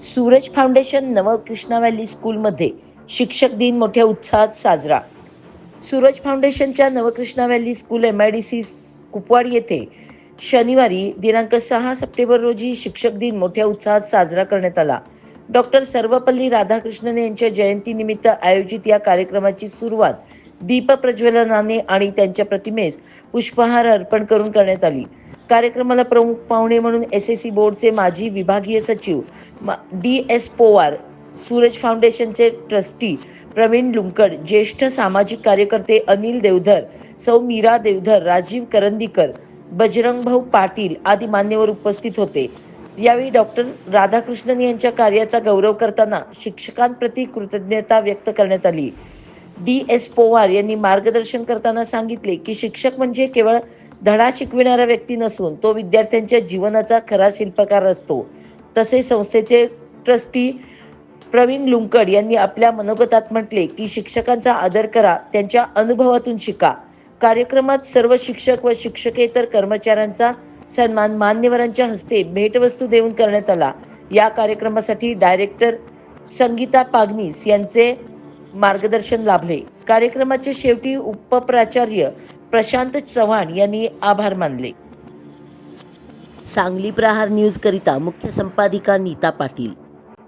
Suraj foundation Navkrishna valley स्कूलमध्ये शिक्षक दिन मोठ्या उत्साहात साजरा. सूरज फाउंडेशनच्या Navkrishna valley school MIDC Kupwad येथे शनिवारी दिनांक 6 सप्टेंबर रोजी शिक्षक दिन मोठ्या उत्साहात साजरा करण्यात आला. डॉक्टर सर्वपल्ली राधाकृष्णन यांच्या जयंतीनिमित्त आयोजित या कार्यक्रमाची सुरुवात दीप प्रज्वलनाने आणि त्यांच्या प्रतिमेस पुष्पहार अर्पण करून करण्यात आली. कार्यक्रमाला प्रमुख पाहुणे म्हणून SSC बोर्डचे माजी विभागीय सचिव DS पोवार, सूरज फाउंडेशनचे ट्रस्टी प्रवीण लुंकड, ज्येष्ठ सामाजिक कार्यकर्ते अनिल देवधर, सौ मीरा देवधर, राजीव करंदीकर, बजरंगभाऊ पाटील आदी मान्यवर उपस्थित होते. यावेळी डॉक्टर राधाकृष्णन यांच्या कार्याचा गौरव करताना शिक्षकांप्रती कृतज्ञता व्यक्त करण्यात आली. DS पोवार यांनी मार्गदर्शन करताना सांगितले की शिक्षक म्हणजे केवळ धडा शिकविणारा व्यक्ती नसून तो विद्यार्थ्यांच्या जीवनाचा खरा शिल्पकार असतो. तसेच संस्थेचे ट्रस्टी प्रवीण लुंकड यांनी आपल्या मनोगतात म्हटले की शिक्षकांचा आदर करा, त्यांच्या अनुभवातून शिका. कार्यक्रमात सर्व शिक्षक व शिक्षकेतर कर्मचाऱ्यांचा सन्मान मान्यवरांच्या हस्ते भेटवस्तू देऊन करण्यात आला. या कार्यक्रमासाठी डायरेक्टर संगीता पागनीस यांचे मार्गदर्शन लाभले. कार्यक्रमाच्या शेवटी उपप्राचार्य प्रशांत चव्हाण यांनी आभार मानले. सांगली प्रहार न्यूज करिता मुख्य संपादिका नीता पाटील.